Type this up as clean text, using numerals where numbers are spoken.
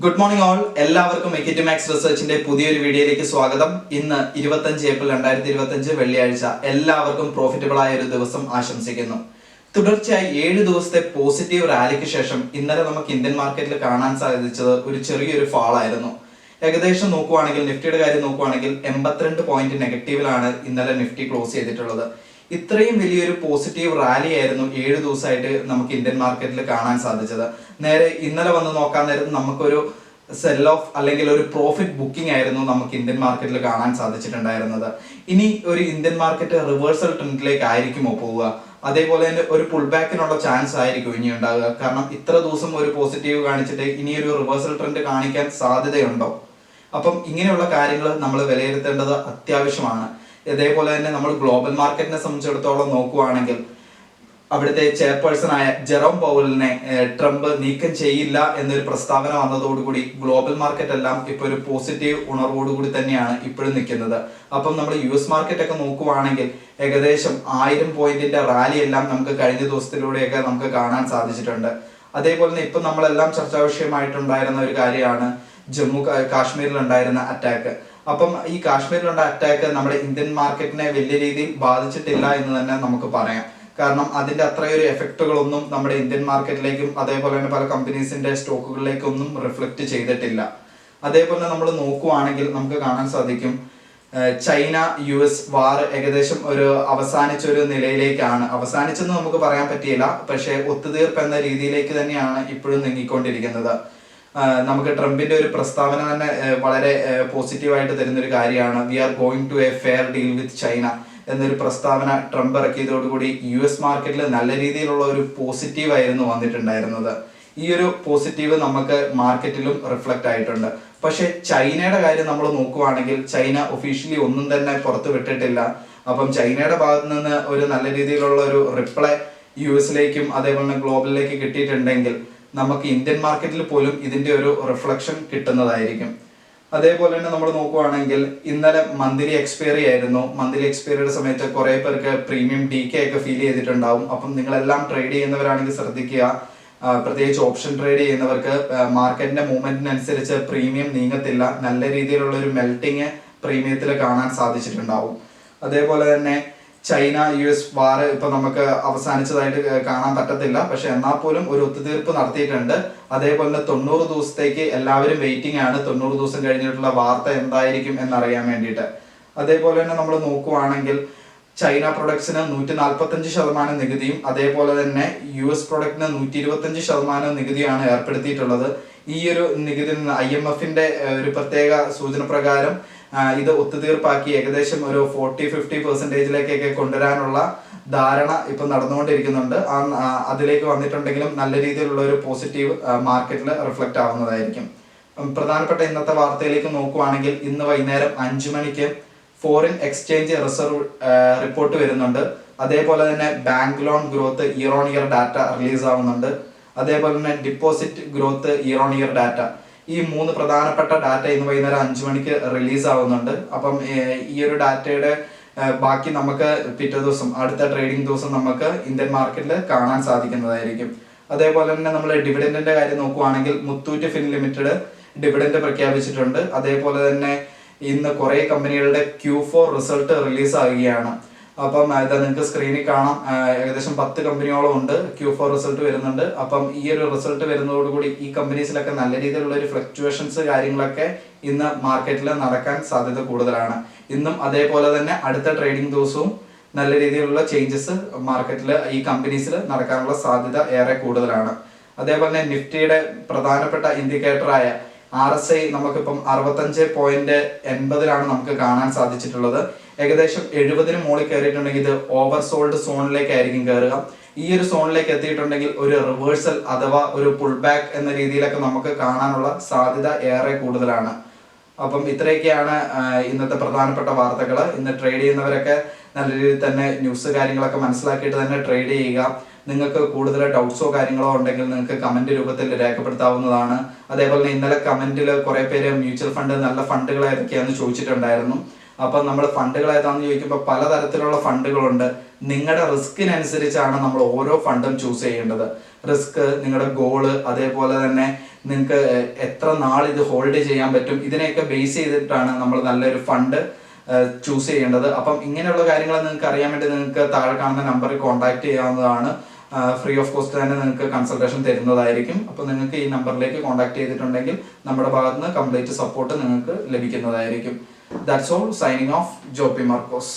Good morning all. എല്ലാവർക്കും equity max റിസർച്ചിന്റെ പുതിയൊരു വീഡിയോയിലേക്ക് സ്വാഗതം. ഇന്ന് 25 ഏപ്രിൽ 2025 വെള്ളിയാഴ്ച. എല്ലാവർക്കും പ്രോഫിറ്റബിൾ ആയ ഒരു ദിവസം ആശംസിക്കുന്നു. തുടർച്ചയായി 7 ദിവസത്തെ പോസിറ്റീവ് റാലിക്ക് ശേഷം ഇന്നലെ നമുക്ക് ഇന്ത്യൻ മാർക്കറ്റിൽ കാണാൻ സാധിച്ചത് ഒരു ചെറിയൊരു ഫാൾ ആയിരുന്നു. ഏകദേശം നോക്കുവാണെങ്കിൽ നിഫ്റ്റിയുടെ കാര്യം നോക്കുവാണെങ്കിൽ 82 പോയിന്റ് നെഗറ്റീവിലാണ് ഇന്നലെ നിഫ്റ്റി ക്ലോസ് ചെയ്തിട്ടുള്ളത്. ഇത്രയും വലിയൊരു പോസിറ്റീവ് റാലി ആയിരുന്നു 7 ദിവസമായിട്ട് നമുക്ക് ഇന്ത്യൻ മാർക്കറ്റിൽ കാണാൻ സാധിച്ചത്. നേരെ ഇന്നലെ വന്ന് നോക്കാൻ നേരത്ത് നമുക്കൊരു സെൽ ഓഫ് അല്ലെങ്കിൽ ഒരു പ്രോഫിറ്റ് ബുക്കിംഗ് ആയിരുന്നു നമുക്ക് ഇന്ത്യൻ മാർക്കറ്റിൽ കാണാൻ സാധിച്ചിട്ടുണ്ടായിരുന്നത്. ഇനി ഒരു ഇന്ത്യൻ മാർക്കറ്റ് റിവേഴ്സൽ ട്രെൻഡിലേക്ക് ആയിരിക്കുമോ പോവുക? അതേപോലെ തന്നെ ഒരു പുൾ ബാക്കിനുള്ള ചാൻസ് ആയിരിക്കും ഇനി ഉണ്ടാവുക. കാരണം ഇത്ര ദിവസം ഒരു പോസിറ്റീവ് കാണിച്ചിട്ട് ഇനി ഒരു റിവേഴ്സൽ ട്രെൻഡ് കാണിക്കാൻ സാധ്യതയുണ്ടോ? അപ്പം ഇങ്ങനെയുള്ള കാര്യങ്ങൾ നമ്മൾ വിലയിരുത്തേണ്ടത് അത്യാവശ്യമാണ്. അതേപോലെ തന്നെ നമ്മൾ ഗ്ലോബൽ മാർക്കറ്റിനെ സംബന്ധിച്ചിടത്തോളം നോക്കുവാണെങ്കിൽ അവിടുത്തെ ചെയർപേഴ്സൺ ആയ ജെറോം പൗവലിനെ ട്രംപ് നീക്കം ചെയ്യില്ല എന്നൊരു പ്രസ്താവന വന്നതോടുകൂടി ഗ്ലോബൽ മാർക്കറ്റ് എല്ലാം ഇപ്പൊ ഒരു പോസിറ്റീവ് ഉണർവോടുകൂടി തന്നെയാണ് ഇപ്പോഴും നിൽക്കുന്നത്. അപ്പം നമ്മൾ US മാർക്കറ്റ് ഒക്കെ നോക്കുവാണെങ്കിൽ ഏകദേശം 1000 പോയിന്റിന്റെ റാലി എല്ലാം നമുക്ക് കഴിഞ്ഞ ദിവസത്തിലൂടെയൊക്കെ നമുക്ക് കാണാൻ സാധിച്ചിട്ടുണ്ട്. അതേപോലെ തന്നെ ഇപ്പൊ നമ്മളെല്ലാം ചർച്ചാ വിഷയമായിട്ടുണ്ടായിരുന്ന ഒരു കാര്യമാണ് ജമ്മു കാശ്മീരിൽ ഉണ്ടായിരുന്ന അറ്റാക്ക്. അപ്പം ഈ കാശ്മീരിലുള്ള അറ്റാക്ക് നമ്മുടെ ഇന്ത്യൻ മാർക്കറ്റിനെ വലിയ രീതിയിൽ ബാധിച്ചിട്ടില്ല എന്ന് തന്നെ നമുക്ക് പറയാം. കാരണം അതിന്റെ അത്രയൊരു എഫക്റ്റുകളൊന്നും നമ്മുടെ ഇന്ത്യൻ മാർക്കറ്റിലേക്കും അതേപോലെ തന്നെ പല കമ്പനീസിന്റെ സ്റ്റോക്കുകളിലേക്കും ഒന്നും റിഫ്ലക്ട് ചെയ്തിട്ടില്ല. അതേപോലെ നമ്മൾ നോക്കുവാണെങ്കിൽ നമുക്ക് കാണാൻ സാധിക്കും ചൈന US വാർ ഏകദേശം ഒരു അവസാനിച്ചൊരു നിലയിലേക്കാണ്. അവസാനിച്ചെന്ന് നമുക്ക് പറയാൻ പറ്റിയില്ല, പക്ഷേ ഒത്തുതീർപ്പ് എന്ന രീതിയിലേക്ക് തന്നെയാണ് ഇപ്പോഴും നീങ്ങിക്കൊണ്ടിരിക്കുന്നത്. നമുക്ക് ട്രംപിന്റെ ഒരു പ്രസ്താവന തന്നെ വളരെ പോസിറ്റീവായിട്ട് തരുന്ന ഒരു കാര്യമാണ്. We are going to a fair deal with China എന്നൊരു പ്രസ്താവന ട്രംപ് ഇറക്കിയതോടുകൂടി US മാർക്കറ്റിൽ നല്ല രീതിയിലുള്ള ഒരു പോസിറ്റീവ് ആയിരുന്നു വന്നിട്ടുണ്ടായിരുന്നത്. ഈ ഒരു പോസിറ്റീവ് നമുക്ക് മാർക്കറ്റിലും റിഫ്ലക്റ്റ് ആയിട്ടുണ്ട്. പക്ഷെ ചൈനയുടെ കാര്യം നമ്മൾ നോക്കുവാണെങ്കിൽ ചൈന ഒഫീഷ്യലി ഒന്നും തന്നെ പുറത്തു വിട്ടിട്ടില്ല. അപ്പം ചൈനയുടെ ഭാഗത്ത് നിന്ന് ഒരു നല്ല രീതിയിലുള്ള ഒരു റിപ്ലൈ US-ലേക്കും അതേപോലെ തന്നെ ഗ്ലോബലിലേക്ക് കിട്ടിയിട്ടുണ്ടെങ്കിൽ നമുക്ക് ഇന്ത്യൻ മാർക്കറ്റിൽ പോലും ഇതിന്റെ ഒരു റിഫ്ലക്ഷൻ കിട്ടുന്നതായിരിക്കും. അതേപോലെ തന്നെ നമ്മൾ നോക്കുവാണെങ്കിൽ ഇന്നലെ മന്ത്ലി എക്സ്പയറി ആയിരുന്നു. മന്ത്ലി എക്സ്പയറിയുടെ സമയത്ത് കുറെ പേർക്ക് പ്രീമിയം DK ഒക്കെ ഫീൽ ചെയ്തിട്ടുണ്ടാവും. അപ്പം നിങ്ങളെല്ലാം ട്രേഡ് ചെയ്യുന്നവരാണെങ്കിൽ ശ്രദ്ധിക്കുക. പ്രത്യേകിച്ച് ഓപ്ഷൻ ട്രേഡ് ചെയ്യുന്നവർക്ക് മാർക്കറ്റിന്റെ മൂവ്മെന്റിനനുസരിച്ച് പ്രീമിയം നീങ്ങത്തില്ല. നല്ല രീതിയിലുള്ള ഒരു മെൽറ്റിങ് പ്രീമിയത്തിൽ കാണാൻ സാധിച്ചിട്ടുണ്ടാവും. അതേപോലെ തന്നെ ചൈന US വാർ ഇപ്പൊ നമുക്ക് അവസാനിച്ചതായിട്ട് കാണാൻ പറ്റത്തില്ല, പക്ഷെ എന്നാൽ പോലും ഒരു ഒത്തുതീർപ്പ് നടത്തിയിട്ടുണ്ട്. അതേപോലെ തന്നെ 90 ദിവസത്തേക്ക് എല്ലാവരും വെയിറ്റിംഗ് ആണ്. 90 ദിവസം കഴിഞ്ഞിട്ടുള്ള വാർത്ത എന്തായിരിക്കും എന്നറിയാൻ വേണ്ടിയിട്ട്. അതേപോലെ തന്നെ നമ്മൾ നോക്കുവാണെങ്കിൽ ചൈന പ്രൊഡക്ട്സിന് 145% നികുതിയും അതേപോലെ തന്നെ US പ്രൊഡക്റ്റിന് 125% നികുതിയാണ് ഏർപ്പെടുത്തിയിട്ടുള്ളത്. ഈ ഒരു നികുതി IMF-ന്റെ ഒരു പ്രത്യേക സൂചന പ്രകാരം ഇത് ഒത്തുതീർപ്പാക്കി ഏകദേശം ഒരു 40-50% കൊണ്ടുവരാനുള്ള ധാരണ ഇപ്പൊ നടന്നുകൊണ്ടിരിക്കുന്നുണ്ട്. അതിലേക്ക് വന്നിട്ടുണ്ടെങ്കിലും നല്ല രീതിയിലുള്ള ഒരു പോസിറ്റീവ് മാർക്കറ്റിൽ റിഫ്ലക്റ്റ് ആവുന്നതായിരിക്കും. പ്രധാനപ്പെട്ട ഇന്നത്തെ വാർത്തയിലേക്ക് നോക്കുവാണെങ്കിൽ ഇന്ന് വൈകുന്നേരം 5 മണിക്ക് ഫോറിൻ എക്സ്ചേഞ്ച് റിസർവ് റിപ്പോർട്ട് വരുന്നുണ്ട്. അതേപോലെ തന്നെ bank loan growth year on year data release ആവുന്നുണ്ട്. അതേപോലെ തന്നെ deposit growth year on year data. ഈ 3 പ്രധാനപ്പെട്ട ഡാറ്റ ഇന്ന് വൈകുന്നേരം 5 മണിക്ക് റിലീസ് ആവുന്നുണ്ട്. അപ്പം ഈ ഒരു ഡാറ്റയുടെ ബാക്കി നമുക്ക് പിറ്റേ ദിവസം അടുത്ത ട്രേഡിംഗ് ദിവസം നമുക്ക് ഇന്ത്യൻ മാർക്കറ്റിൽ കാണാൻ സാധിക്കുന്നതായിരിക്കും. അതേപോലെ തന്നെ നമ്മൾ ഡിവിഡൻഡിന്റെ കാര്യം നോക്കുവാണെങ്കിൽ മുത്തൂറ്റ് ഫിൻ ലിമിറ്റഡ് ഡിവിഡൻഡ് പ്രഖ്യാപിച്ചിട്ടുണ്ട്. അതേപോലെ തന്നെ ഇന്ന് കുറെ കമ്പനികളുടെ Q4 റിസൾട്ട് റിലീസ് ആവുകയാണ്. അപ്പം ഇത് നിങ്ങൾക്ക് സ്ക്രീനിൽ കാണാം. ഏകദേശം 10 കമ്പനിയോളം ഉണ്ട് Q4 റിസൾട്ട് വരുന്നുണ്ട്. അപ്പം ഈ ഒരു റിസൾട്ട് വരുന്നതോടുകൂടി ഈ കമ്പനീസിലൊക്കെ നല്ല രീതിയിലുള്ള ഒരു ഫ്ലക്ച്വേഷൻസ് കാര്യങ്ങളൊക്കെ ഇന്ന് മാർക്കറ്റിൽ നടക്കാൻ സാധ്യത കൂടുതലാണ്. ഇന്നും അതേപോലെ തന്നെ അടുത്ത ട്രേഡിംഗ് ദിവസവും നല്ല രീതിയിലുള്ള ചേഞ്ചസ് മാർക്കറ്റിൽ ഈ കമ്പനീസിൽ നടക്കാനുള്ള സാധ്യത ഏറെ കൂടുതലാണ്. അതേപോലെ തന്നെ നിഫ്റ്റിയുടെ പ്രധാനപ്പെട്ട ഇൻഡിക്കേറ്ററായ RSI നമുക്കിപ്പം 65.80 നമുക്ക് കാണാൻ സാധിച്ചിട്ടുള്ളത്. ഏകദേശം 70 മുകളിൽ കയറിയിട്ടുണ്ടെങ്കിൽ ഇത് ഓവർ സോൾഡ് സോണിലേക്കായിരിക്കും കയറുക. ഈ ഒരു സോണിലേക്ക് എത്തിയിട്ടുണ്ടെങ്കിൽ ഒരു റിവേഴ്സൽ അഥവാ ഒരു പുൾ ബാക്ക് എന്ന രീതിയിലൊക്കെ നമുക്ക് കാണാനുള്ള സാധ്യത ഏറെ കൂടുതലാണ്. അപ്പം ഇത്രയൊക്കെയാണ് ഇന്നത്തെ പ്രധാനപ്പെട്ട വാർത്തകൾ. ഇന്ന് ട്രേഡ് ചെയ്യുന്നവരൊക്കെ നല്ല രീതിയിൽ തന്നെ ന്യൂസ് കാര്യങ്ങളൊക്കെ മനസ്സിലാക്കിയിട്ട് തന്നെ ട്രേഡ് ചെയ്യുക. നിങ്ങൾക്ക് കൂടുതൽ ഡൗട്ട്സോ കാര്യങ്ങളോ ഉണ്ടെങ്കിൽ നിങ്ങൾക്ക് കമന്റ് രൂപത്തിൽ രേഖപ്പെടുത്താവുന്നതാണ്. അതേപോലെ തന്നെ ഇന്നലെ കമന്റിൽ കുറെ പേര് മ്യൂച്വൽ ഫണ്ട് നല്ല ഫണ്ടുകൾ ഏതൊക്കെയാണെന്ന് ചോദിച്ചിട്ടുണ്ടായിരുന്നു. അപ്പം നമ്മൾ ഫണ്ടുകൾ ഏതാണെന്ന് ചോദിക്കുമ്പോൾ പലതരത്തിലുള്ള ഫണ്ടുകളുണ്ട്. നിങ്ങളുടെ റിസ്കിനനുസരിച്ചാണ് നമ്മൾ ഓരോ ഫണ്ടും ചൂസ് ചെയ്യേണ്ടത്. റിസ്ക്, നിങ്ങളുടെ ഗോള്, അതേപോലെ തന്നെ നിങ്ങൾക്ക് എത്ര നാൾ ഇത് ഹോൾഡ് ചെയ്യാൻ പറ്റും, ഇതിനെയൊക്കെ ബേസ് ചെയ്തിട്ടാണ് നമ്മൾ നല്ലൊരു ഫണ്ട് ചൂസ് ചെയ്യേണ്ടത്. അപ്പം ഇങ്ങനെയുള്ള കാര്യങ്ങൾ നിങ്ങൾക്ക് അറിയാൻ വേണ്ടി നിങ്ങൾക്ക് താഴെ കാണുന്ന നമ്പറിൽ കോൺടാക്ട് ചെയ്യാവുന്നതാണ്. ഫ്രീ ഓഫ് കോസ്റ്റ് തന്നെ നിങ്ങൾക്ക് കൺസൾട്ടേഷൻ തരുന്നതായിരിക്കും. അപ്പോൾ നിങ്ങൾക്ക് ഈ നമ്പറിലേക്ക് കോൺടാക്ട് ചെയ്തിട്ടുണ്ടെങ്കിൽ നമ്മുടെ ഭാഗത്ത് നിന്ന് കംപ്ലീറ്റ് സപ്പോർട്ട് നിങ്ങൾക്ക് ലഭിക്കുന്നതായിരിക്കും. That's all. Signing off, Joppy Markose.